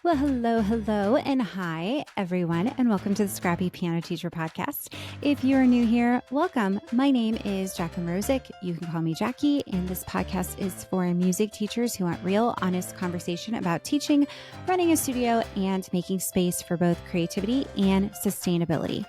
Well, hello, and hi, everyone, and welcome to the Scrappy Piano Teacher Podcast. If you are new here, welcome. My name is Jacqueline Rosick. You can call me Jackie, and this podcast is for music teachers who want real, honest conversation about teaching, running a studio, and making space for both creativity and sustainability.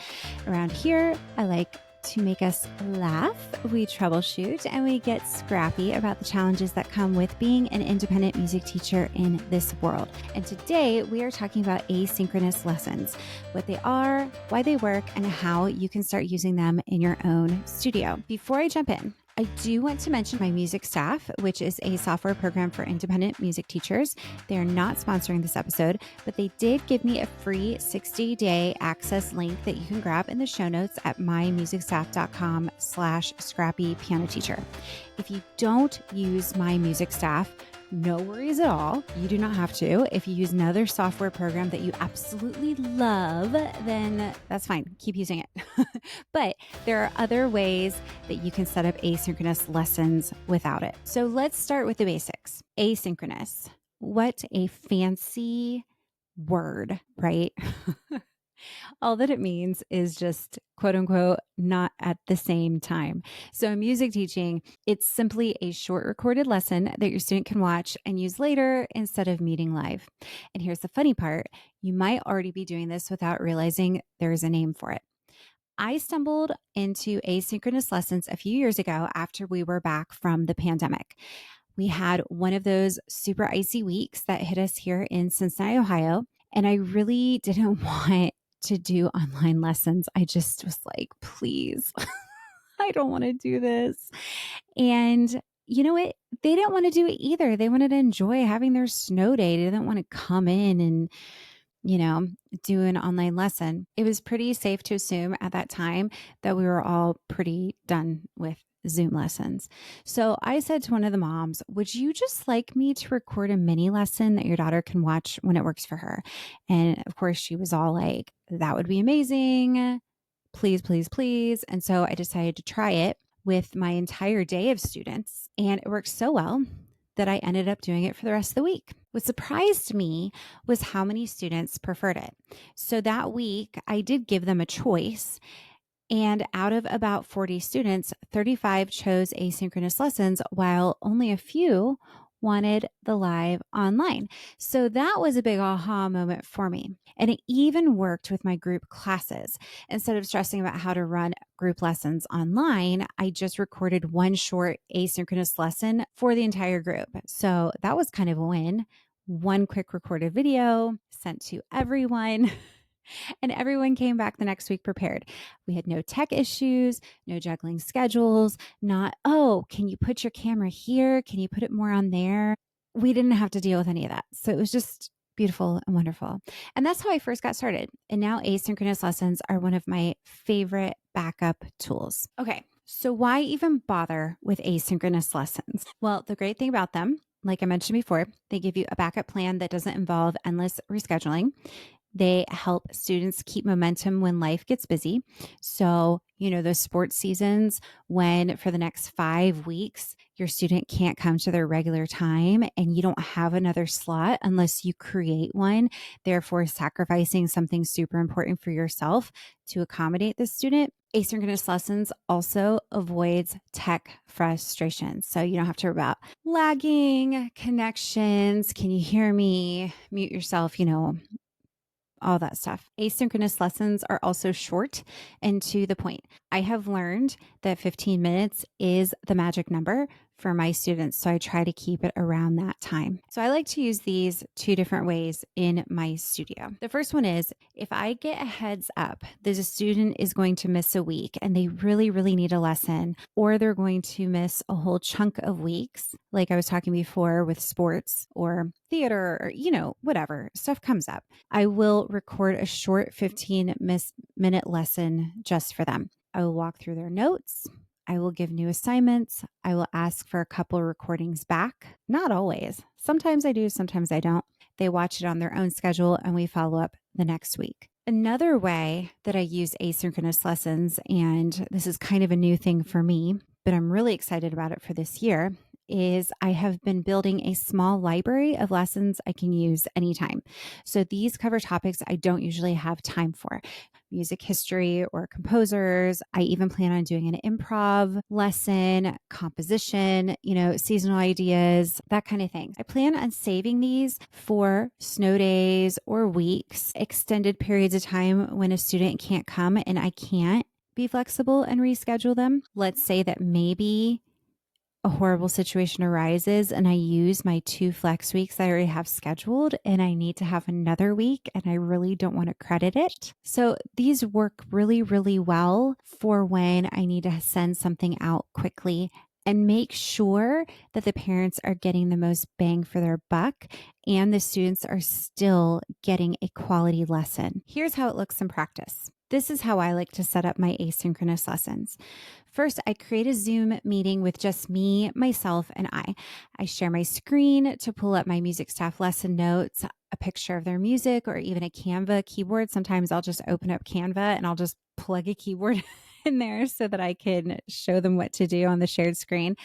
Around here, I like to make us laugh, we troubleshoot, and we get scrappy about the challenges that come with being an independent music teacher in this world. And today we are talking about asynchronous lessons, what they are, why they work, and how you can start using them in your own studio. Before I jump in, I do want to mention my music staff, which is a software program for independent music teachers. They are not sponsoring this episode, but they did give me a free 60-day access link that you can grab in the show notes at mymusicstaff.com/Scrappy Piano Teacher. If you don't use My Music Staff, no worries at all. You do not have to. If you use another software program that you absolutely love, then that's fine. Keep using it. But there are other ways that you can set up asynchronous lessons without it. So let's start with the basics. Asynchronous. What a fancy word, right? All that it means is just quote unquote, not at the same time. So in music teaching, it's simply a short recorded lesson that your student can watch and use later instead of meeting live. And here's the funny part. You might already be doing this without realizing there's a name for it. I stumbled into asynchronous lessons a few years ago after we were back from the pandemic. We had one of those super icy weeks that hit us here in Cincinnati, Ohio, and I really didn't want to do online lessons. I just was like, please, I don't want to do this. And you know what? They didn't want to do it either. They wanted to enjoy having their snow day. They didn't want to come in and, do an online lesson. It was pretty safe to assume at that time that we were all pretty done with Zoom lessons. So I said to one of the moms, would you just like me to record a mini lesson that your daughter can watch when it works for her? And of course, she was all like, that would be amazing. Please, please, please. And so I decided to try it with my entire day of students. And it worked so well that I ended up doing it for the rest of the week. What surprised me was how many students preferred it. So that week, I did give them a choice. And out of about 40 students, 35 chose asynchronous lessons, while only a few wanted the live online. So that was a big aha moment for me. And it even worked with my group classes. Instead of stressing about how to run group lessons online, I just recorded one short asynchronous lesson for the entire group. So that was kind of a win. One quick recorded video sent to everyone. And everyone came back the next week prepared. We had no tech issues, no juggling schedules, can you put your camera here? Can you put it more on there? We didn't have to deal with any of that. So it was just beautiful and wonderful. And that's how I first got started. And now asynchronous lessons are one of my favorite backup tools. Okay, so why even bother with asynchronous lessons? Well, the great thing about them, like I mentioned before, they give you a backup plan that doesn't involve endless rescheduling. They help students keep momentum when life gets busy. So, those sports seasons when for the next 5 weeks, your student can't come to their regular time and you don't have another slot unless you create one, therefore sacrificing something super important for yourself to accommodate the student. Asynchronous lessons also avoids tech frustration. So you don't have to worry about lagging, connections, can you hear me, mute yourself, all that stuff. Asynchronous lessons are also short and to the point. I have learned that 15 minutes is the magic number for my students, so I try to keep it around that time. So I like to use these two different ways in my studio. The first one is if I get a heads up that a student is going to miss a week and they really, really need a lesson, or they're going to miss a whole chunk of weeks, like I was talking before with sports or theater or, whatever, stuff comes up, I will record a short 15-minute lesson just for them. I will walk through their notes. I will give new assignments. I will ask for a couple of recordings back. Not always. Sometimes I do, sometimes I don't. They watch it on their own schedule and we follow up the next week. Another way that I use asynchronous lessons, and this is kind of a new thing for me, but I'm really excited about it for this year, is I have been building a small library of lessons I can use anytime. So these cover topics I don't usually have time for. Music history or composers. I even plan on doing an improv lesson, composition, seasonal ideas, that kind of thing. I plan on saving these for snow days or weeks, extended periods of time when a student can't come and I can't be flexible and reschedule them. Let's say that maybe a horrible situation arises and I use my 2 flex weeks that I already have scheduled and I need to have another week and I really don't want to credit it. So these work really, really well for when I need to send something out quickly and make sure that the parents are getting the most bang for their buck and the students are still getting a quality lesson. Here's how it looks in practice. This is how I like to set up my asynchronous lessons. First, I create a Zoom meeting with just me, myself, and I. I share my screen to pull up my music staff lesson notes, a picture of their music, or even a Canva keyboard. Sometimes I'll just open up Canva and I'll just plug a keyboard in there so that I can show them what to do on the shared screen.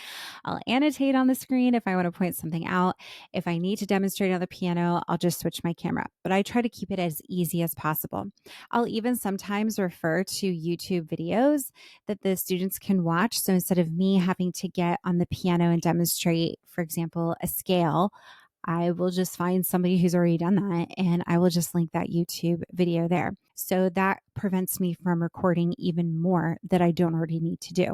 I'll annotate on the screen if I want to point something out. If I need to demonstrate on the piano, I'll just switch my camera, but I try to keep it as easy as possible. I'll even sometimes refer to YouTube videos that the students can watch. So instead of me having to get on the piano and demonstrate, for example, a scale, I will just find somebody who's already done that and I will just link that YouTube video there. So that prevents me from recording even more that I don't already need to do.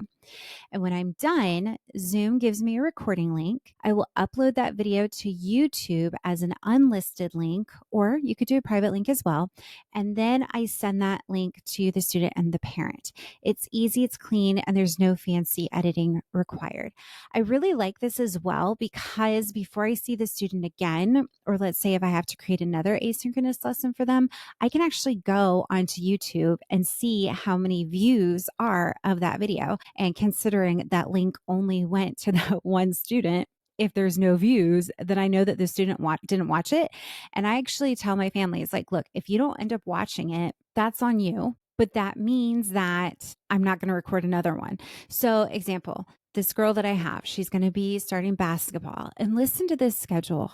And when I'm done, Zoom gives me a recording link. I will upload that video to YouTube as an unlisted link, or you could do a private link as well. And then I send that link to the student and the parent. It's easy, it's clean, and there's no fancy editing required. I really like this as well because before I see the student again, or let's say if I have to create another asynchronous lesson for them, I can actually go onto YouTube and see how many views are of that video. And considering that link only went to that one student, if there's no views, then I know that the student didn't watch it. And I actually tell my family, it's like, look, if you don't end up watching it, that's on you. But that means that I'm not going to record another one. So example, this girl that I have, she's going to be starting basketball, and listen to this schedule.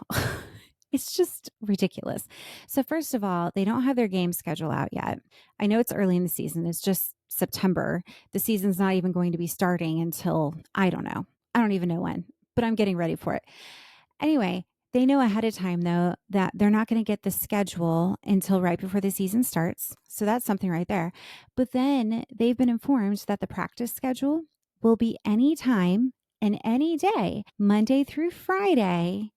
It's just ridiculous. So first of all, they don't have their game schedule out yet. I know it's early in the season. It's just September. The season's not even going to be starting until, I don't know. I don't even know when, but I'm getting ready for it. Anyway, they know ahead of time, though, that they're not going to get the schedule until right before the season starts. So that's something right there. But then they've been informed that the practice schedule will be any time and any day, Monday through Friday,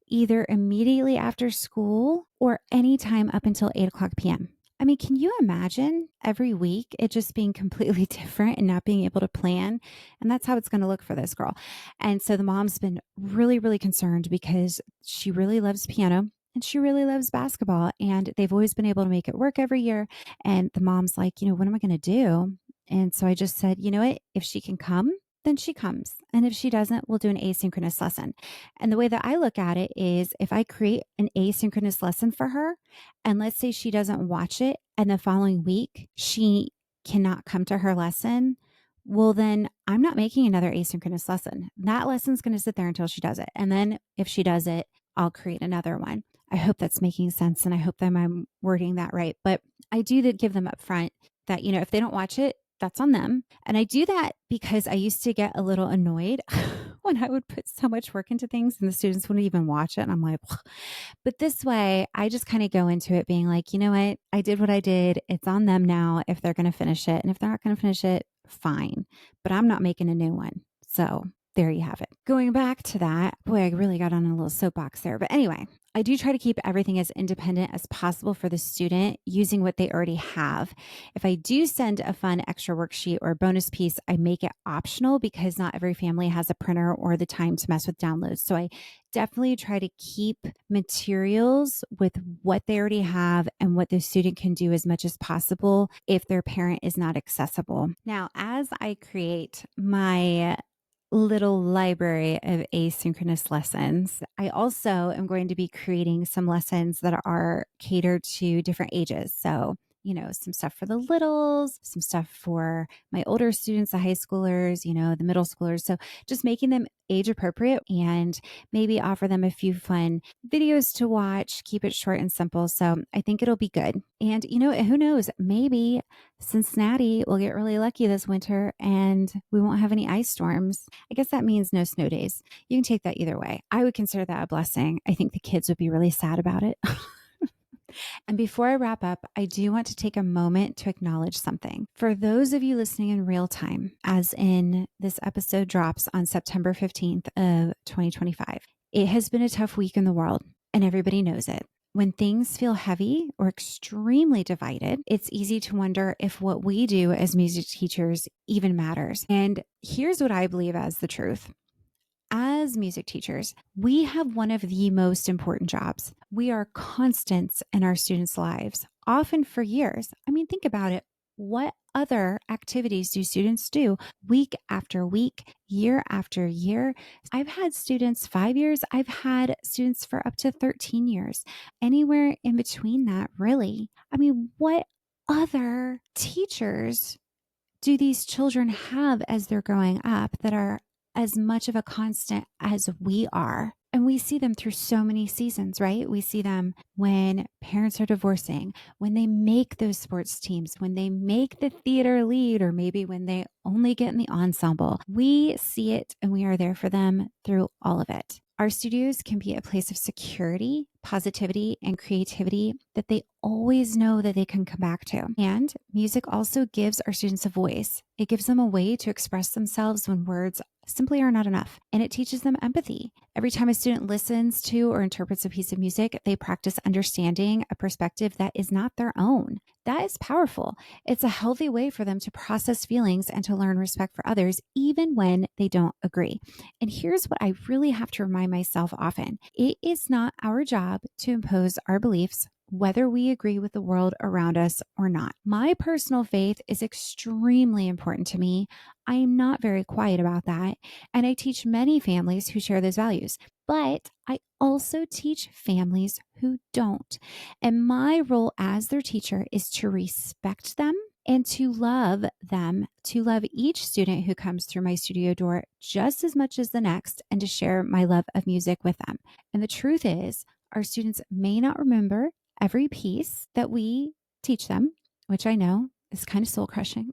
either immediately after school or anytime up until 8:00 p.m. I mean, can you imagine every week it just being completely different and not being able to plan? And that's how it's going to look for this girl. And so the mom's been really, really concerned because she really loves piano and she really loves basketball. And they've always been able to make it work every year. And the mom's like, what am I going to do? And so I just said, you know what? If she can come, then she comes. And if she doesn't, we'll do an asynchronous lesson. And the way that I look at it is if I create an asynchronous lesson for her, and let's say she doesn't watch it, and the following week she cannot come to her lesson, well, then I'm not making another asynchronous lesson. That lesson's going to sit there until she does it. And then if she does it, I'll create another one. I hope that's making sense. And I hope that I'm wording that right. But I do give them up front that, if they don't watch it, that's on them. And I do that because I used to get a little annoyed when I would put so much work into things and the students wouldn't even watch it. And I'm like, but this way I just kind of go into it being like, you know what? I did what I did. It's on them now if they're going to finish it. And if they're not going to finish it, fine. But I'm not making a new one. So there you have it. Going back to that, boy, I really got on a little soapbox there. But anyway, I do try to keep everything as independent as possible for the student using what they already have. If I do send a fun extra worksheet or bonus piece, I make it optional because not every family has a printer or the time to mess with downloads. So I definitely try to keep materials with what they already have and what the student can do as much as possible if their parent is not accessible. Now, as I create my little library of asynchronous lessons, I also am going to be creating some lessons that are catered to different ages. So some stuff for the littles, some stuff for my older students, the high schoolers, the middle schoolers. So just making them age appropriate and maybe offer them a few fun videos to watch, keep it short and simple. So I think it'll be good. And who knows, maybe Cincinnati will get really lucky this winter and we won't have any ice storms. I guess that means no snow days. You can take that either way. I would consider that a blessing. I think the kids would be really sad about it. And before I wrap up, I do want to take a moment to acknowledge something. For those of you listening in real time, as in this episode drops on September 15th of 2025, it has been a tough week in the world and everybody knows it. When things feel heavy or extremely divided, it's easy to wonder if what we do as music teachers even matters. And here's what I believe as the truth. As music teachers, we have one of the most important jobs. We are constants in our students' lives, often for years. I mean, think about it. What other activities do students do week after week, year after year? I've had students 5 years. I've had students for up to 13 years. Anywhere in between that, really. I mean, what other teachers do these children have as they're growing up that are as much of a constant as we are? And we see them through so many seasons, right? We see them when parents are divorcing, when they make those sports teams, when they make the theater lead, or maybe when they only get in the ensemble. We see it and we are there for them through all of it. Our studios can be a place of security, positivity, and creativity that they always know that they can come back to. And music also gives our students a voice. It gives them a way to express themselves when words simply are not enough. And it teaches them empathy. Every time a student listens to or interprets a piece of music, they practice understanding a perspective that is not their own. That is powerful. It's a healthy way for them to process feelings and to learn respect for others, even when they don't agree. And here's what I really have to remind myself often. It is not our job to impose our beliefs, whether we agree with the world around us or not. My personal faith is extremely important to me. I am not very quiet about that, and I teach many families who share those values, but I also teach families who don't. And my role as their teacher is to respect them and to love them, to love each student who comes through my studio door just as much as the next, and to share my love of music with them. And the truth is, our students may not remember every piece that we teach them, which I know is kind of soul crushing,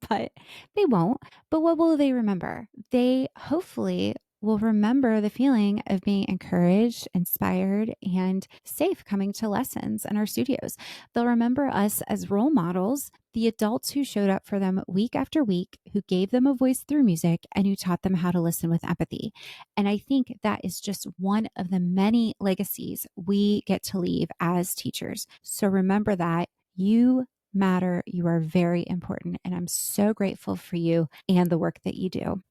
but they won't. But what will they remember? They hopefully will remember the feeling of being encouraged, inspired, and safe coming to lessons in our studios. They'll remember us as role models, the adults who showed up for them week after week, who gave them a voice through music, and who taught them how to listen with empathy. And I think that is just one of the many legacies we get to leave as teachers. So remember that you matter. You are very important. And I'm so grateful for you and the work that you do.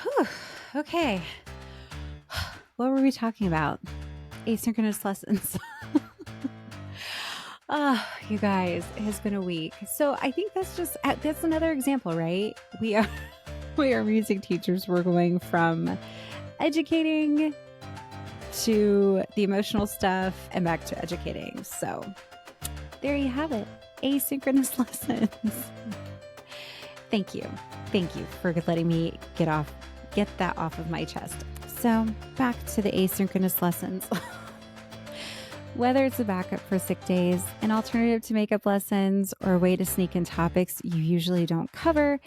Whew. Okay. What were we talking about? Asynchronous lessons. You guys, it has been a week. So I think that's another example, right? We are music teachers. We're going from educating to the emotional stuff and back to educating. So there you have it. Asynchronous lessons. Thank you. Thank you for letting me get that off of my chest. So back to the asynchronous lessons. Whether it's a backup for sick days, an alternative to makeup lessons, or a way to sneak in topics you usually don't cover,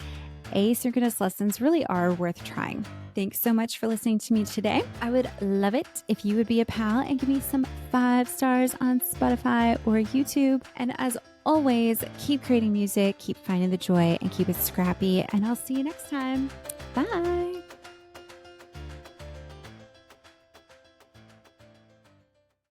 asynchronous lessons really are worth trying. Thanks so much for listening to me today. I would love it if you would be a pal and give me some 5 stars on Spotify or YouTube. And as always, keep creating music, keep finding the joy, and keep it scrappy. And I'll see you next time. Bye.